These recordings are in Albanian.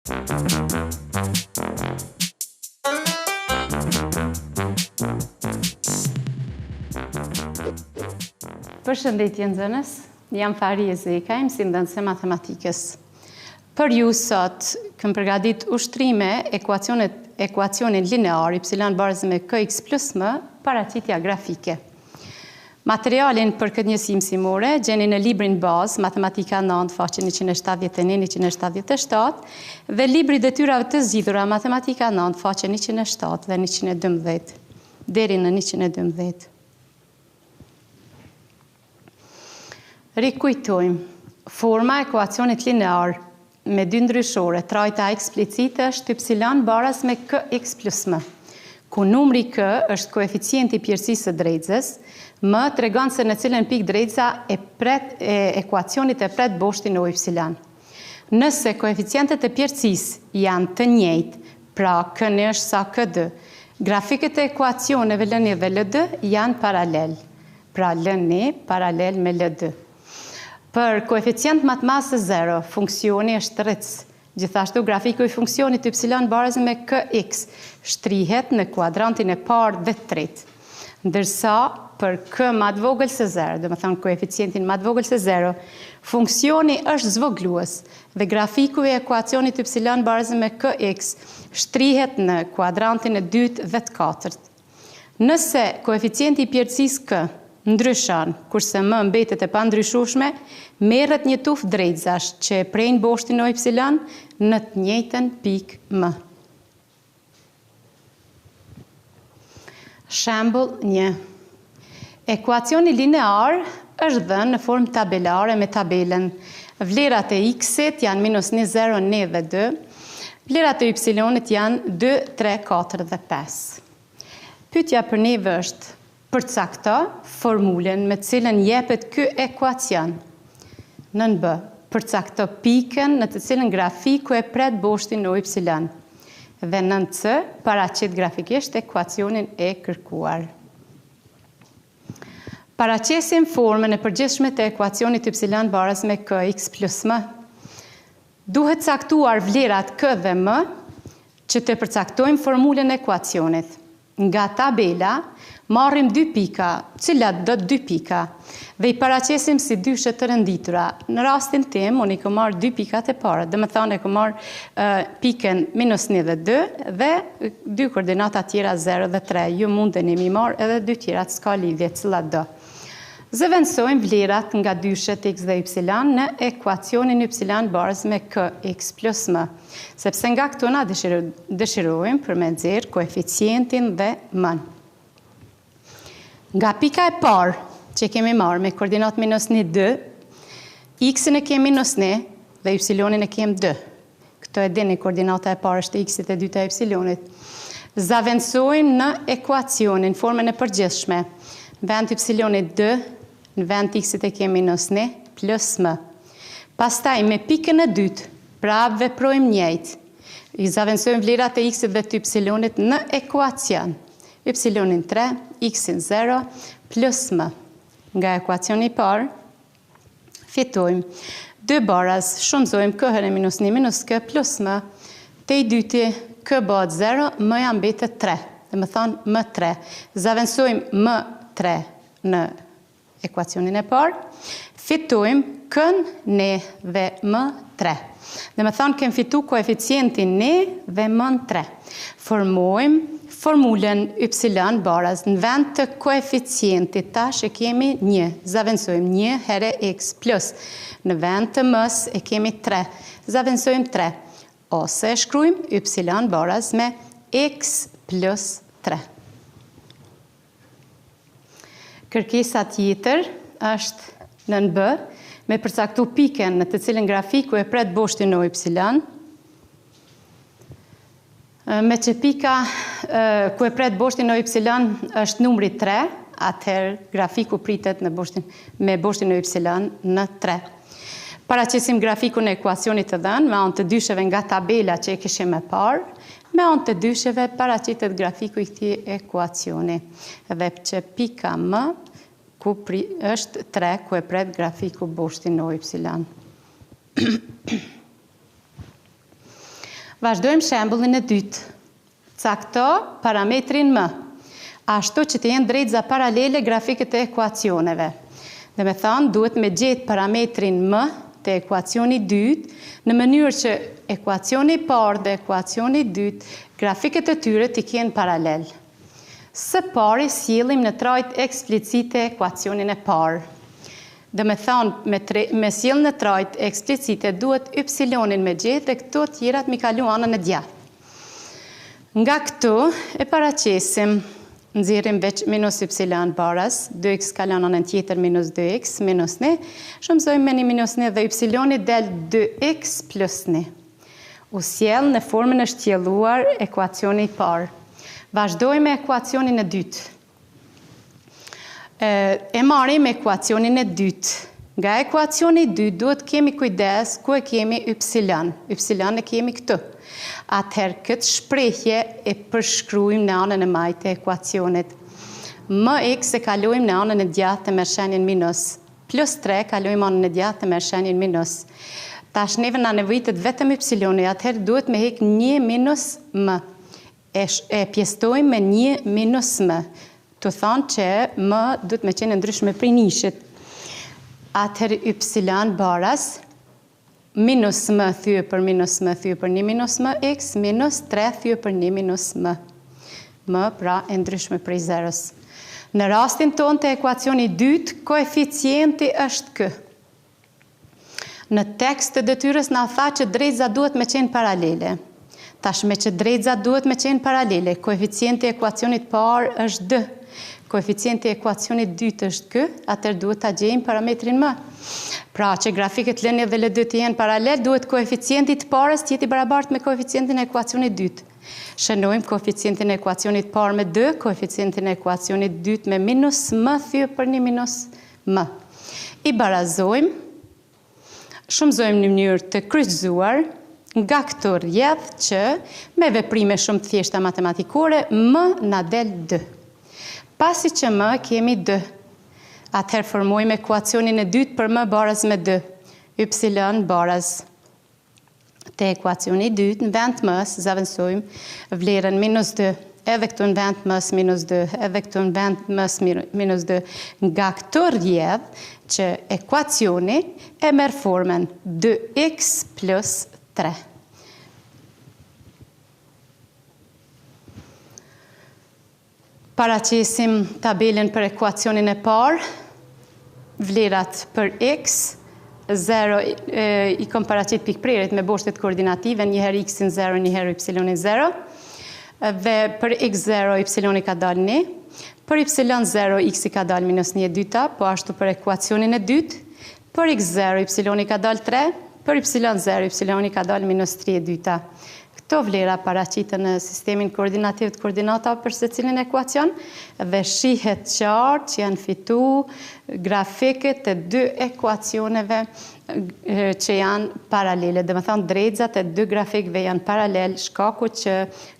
Përshëndetje nxënës, jam Fahrije Zekaj, mësimdhënëse matematikës. Për ju sot këm përgadit ushtrime ekuacionin linear y barzë me kx plus m, paraqitja grafike. Materialin për këtë njësi mësimore gjeni në librin bazë, Matematika 9, faqe 171-177, dhe libri detyrave të zgjidhura, Matematika 9, faqe 107 dhe 112, deri në 112. Rikujtojmë, forma e ekuacionit linear me dy ndryshore, trajta eksplicite është y baraz me kx plus m, ku numri k është koeficienti pjërësisë së drejtëses, m tregon se në cilën pikë drejtësa e ekuacionit e pret boshtin o y. Nëse koeficientet e pjërësisë janë të njëjtë, pra k-n është sa k2, grafikët e ekuacioneve l1 dhe l2 janë paralel, pra l1 paralel me l2. Për koeficient më të madh se 0, funksioni është rrëc. Gjithashtu grafiku i funksionit y barazë me kx shtrihet në kuadrantin e parë dhe tretë. Ndërsa për k më të vogël se 0, do të thonë koeficientin më të vogël se 0, funksioni është zvogëlues dhe grafiku i ekuacionit y barazë me kx shtrihet në kuadrantin e dytë dhe të katërt. Nëse koeficienti i pjërësisë k ndryshon, kurse m mbetet e pandryshueshme, merret një tufë drejtëzash që e prejnë boshtin o y në të njëjtën pikë m. Shembull 1. Ekuacioni linear është dhënë në formë tabelare me tabelën. Vlerat e x-it janë -1, 0, 1 dhe 2. Vlerat e y-it janë 2, 3, 4 dhe 5. Pyetja për neve është: përcakto formulën me cilën jepet ky ekuacion. Nën B, përcakto pikën në të cilën grafiku e pret boshtin o y. Dhe nën C, paraqit grafikisht ekuacionin e kërkuar. Paraqesim formën e përgjithshme të ekuacionit y barazë me kx plus m. Duhet caktuar vlerat k dhe m që të përcaktojmë formulën e ekuacionit. Nga tabela marrim 2 pika, cilat do 2 pika, dhe i paraqesim si dyshe të rënditura. Në rastin tim, unë i kam marrë 2 pikat e para, dhe më thonë e kam marrë pikën -1 dhe 2, dhe 2 koordinata tjera 0 dhe 3. Ju mundeni mi marrë edhe 2 tjerat, s'ka lidhje, cilat do. Zëvendësojmë vlerat nga dyshet x dhe y në ekuacionin y barazë me kx plus m, sepse nga këto na dëshirojmë për me nxjerrë koeficientin dhe m. Nga pika e parë që kemi marrë me koordinat -1, 2, x-in e kemi -1 dhe y-in e kemi 2. Këto e dini, koordinata e parë është x-it e dyta e y-it. Zavendësojmë në ekuacionin, formën e përgjithshme. Vend y-it 2, në vend x-it e kemi -1 plus m. Pastaj me pikën e dytë, pra veprojmë njëjtë. I zavendësojmë vlerat e x-it dhe të y-it në ekuacion. Y-in 3, x-in 0, plus m. Nga ekuacioni parë, fitojmë 2 baraz, shumëzojmë k-hën e -1 k plus m, te i dyti k bëhet 0, m janë mbetet 3, dhe më thonë m3. Zavendësojmë m3 në ekuacionin e parë, fitojmë k-n, n dhe m3. Dhe më thonë kemë fitu koeficientin n dhe m3. Formojmë formulën y baraz në vend të koeficientit, tash e kemi 1, zavendësojmë 1 herë x plus, në vend të m-s e kemi 3, zavendësojmë 3, ose e shkrujmë y baraz me x plus 3. Kërkesa tjetër është nën B, me përcaktu pikën në të cilën grafiku e pret boshtin o y, me që pika ku e pret boshtin o y është numri 3, atëherë grafiku pritet me boshtin o y në 3. Paraqesim grafikun e ekuacionit të dhënë, me anë të dysheve nga tabela që e kishim e parë, me anë të dysheve paraqitet grafiku i këtij ekuacioni. Dhe që pika M është 3, ku e pret grafiku boshtin o y. Vazhdojmë shembullin e dytë. Cakto parametrin m, ashtu që të jenë drejtëza paralele grafikët e ekuacioneve. Dhe me thonë, duhet me gjetë parametrin m të ekuacioni dytë në mënyrë që ekuacioni parë dhe ekuacioni dytë, grafikët e tyre të kenë paralel. Së pari sjellim në trajt eksplicite ekuacionin e parë. Dhe me thonë, me sjell në trajt eksplicite duhet y-in me gjetë dhe këto tjerat mi kalu anën e djathtë. Nga këtu e paraqesim, nxjerrim veç minus y baras, 2x kalon anën tjetër minus 2x minus 1, shumësojmë me një minus 1 dhe y-i del 2x plus 1. U sjell në formën e shtjelluar ekuacioni i parë. Vazhdojmë me ekuacionin e dytë. E marrim ekuacionin e dytë. Nga ekuacioni i dytë duhet kemi kujdes ku e kemi y. Y e kemi këtu. Atëherë këtë shprehje e përshkruajmë në anën e majtë e ekuacionit. Mx e kalojmë në anën e djathtë me shenjën minus. Plus 3 kalojmë anën e djathtë me shenjën minus. Tash neve na nevojitet vetëm y, atëherë duhet me hek 1 minus m. E pjestojmë me 1 minus m. Të thonë që m duhet me qenë ndryshme prej nishit. Atëherë y baras, minus m thyë për minus m thyë për 1 minus m x, minus 3 thyë për 1 minus m. M pra e ndryshme prej zeros. Në rastin tonë të ekuacioni dytë, koeficienti është kë. Në tekst të detyrës na tha që drejtëza duhet me qenë paralele. Tashme që drejtëza duhet me qenë paralele, koeficienti e ekuacionit parë është d. Koeficienti e ekuacionit dytë është kë, atëherë duhet ta gjejmë parametrin m. Pra që grafikët L1 dhe L2 të jenë paralel, duhet koeficienti të parës të jetë i barabartë me koeficientin e ekuacionit dytë. Shënojmë koeficientin e ekuacionit parë me d, koeficientin e ekuacionit dytë me minus m thyë për 1 minus m. I barazojmë, shumëzojmë në mënyrë të kryqëzuar, nga këto rrjedh që me veprime shumë të thjeshta matematikore, m na del d. Pasi që m kemi d, atëherë formojmë ekuacionin e dytë për m baraz me d. Y baraz të ekuacioni i dytë, në vend m-s, zavendësojmë vlerën minus 2, edhe këtu në vend m-s minus 2, edhe këtu në vend m-s minus 2. Nga këto rrjedh që ekuacioni e merr formën 2x plus 3. Paraqesim tabelën për ekuacionin e parë, vlerat për x, 0 i kom paraqit pikëprerjet me boshtet koordinative, njëherë x-in 0, njëherë y-in 0, dhe për x0 y ka dalë 1, për y0 x i ka dalë minus 1 dyta, po ashtu për ekuacionin e dytë, për x0 y ka dalë 3, për y0 y ka dalë minus 3 dyta. Këto vlera paraqiten në sistemin koordinativ të koordinatave për secilin ekuacion dhe shihet qartë që janë fitu grafikët e dy ekuacioneve që janë paralele. Dhe më thonë drejtëzat e dy grafikëve janë paralel, shkaku që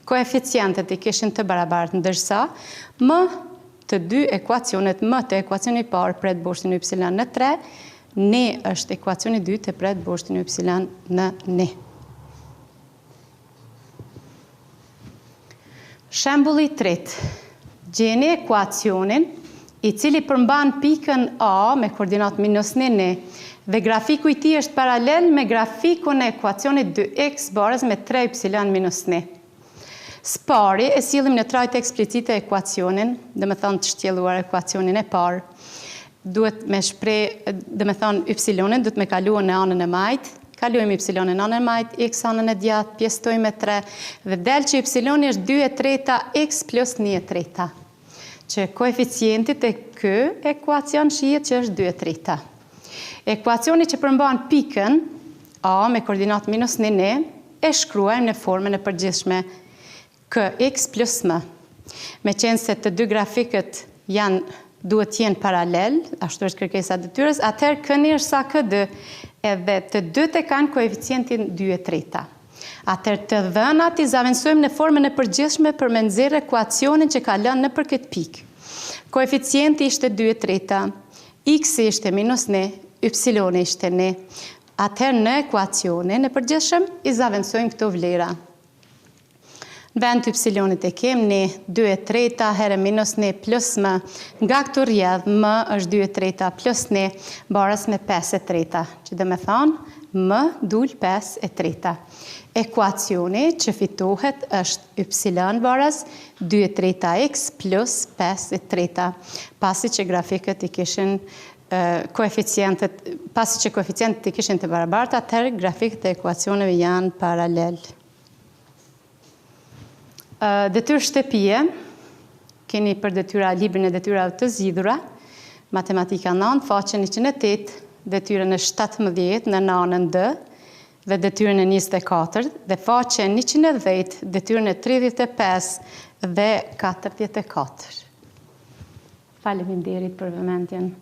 koeficientet i kishin të barabartë, ndërsa m të dy ekuacionet, m të ekuacioni parë pret boshtin y në 3, ne është ekuacioni 2 të pret boshtin y në 1. Shembulli 3. Gjeni ekuacionin i cili përmban pikën A me koordinat minus 1 dhe grafiku i tij është paralel me grafikun e ekuacionit 2x baraz me 3y minus 1. Spari e sjellim në trajt eksplicite e ekuacionin, dhe me thonë të shtjelluar ekuacionin e parë. Duhet me shpreh, dhe me thonë y-in duhet me kaluar në anën e majtë, kalujmë y-in në anën e majtë, x anën e djathtë, pjestojmë me 3, dhe del që y-in është 2/3 x plus 1/3. Që koeficientit e kë ekuacion shihet që është 2/3. Ekuacioni që përmban pikën A me koordinat minus 1 e shkruajmë në formën e përgjithshme kx plus m. Me qenë se të dy grafikët duhet jenë paralel, ashtu është kërkesa detyrës, atëherë këni është sa kd, edhe të dytë e kanë koeficientin 2/3. Atëherë të dhënat i zavendësojmë në formën e përgjithshme për me nxjerrë ekuacionin që ka lënë nëpër këtë pikë. Koeficienti ishte 2/3, x ishte minus 1, y ishte 1. Atëherë në ekuacionin në përgjithshëm i zavendësojmë këto vlera. Në vend të ypsilonit e kemë ne 2/3 herë minus ne plus m. Nga këtu rrjedh m është 2/3 plus ne baras me 5/3, që do me thonë m dul 5/3. Ekuacioni që fitohet është ypsilon baras 2/3x plus 5/3. Pasi që grafikët i kishin pasi që koeficientët i kishin të barabarta, atëherë grafikët e ekuacioneve janë paralel. Detyrë shtëpie, keni për librin e detyrave të zgjidhura, Matematika 9, faqen 108, detyrën e 17 në nanën D, dhe detyrën e 24, dhe faqen 110, detyrën e 35 dhe 44. Faleminderit për vëmendjen.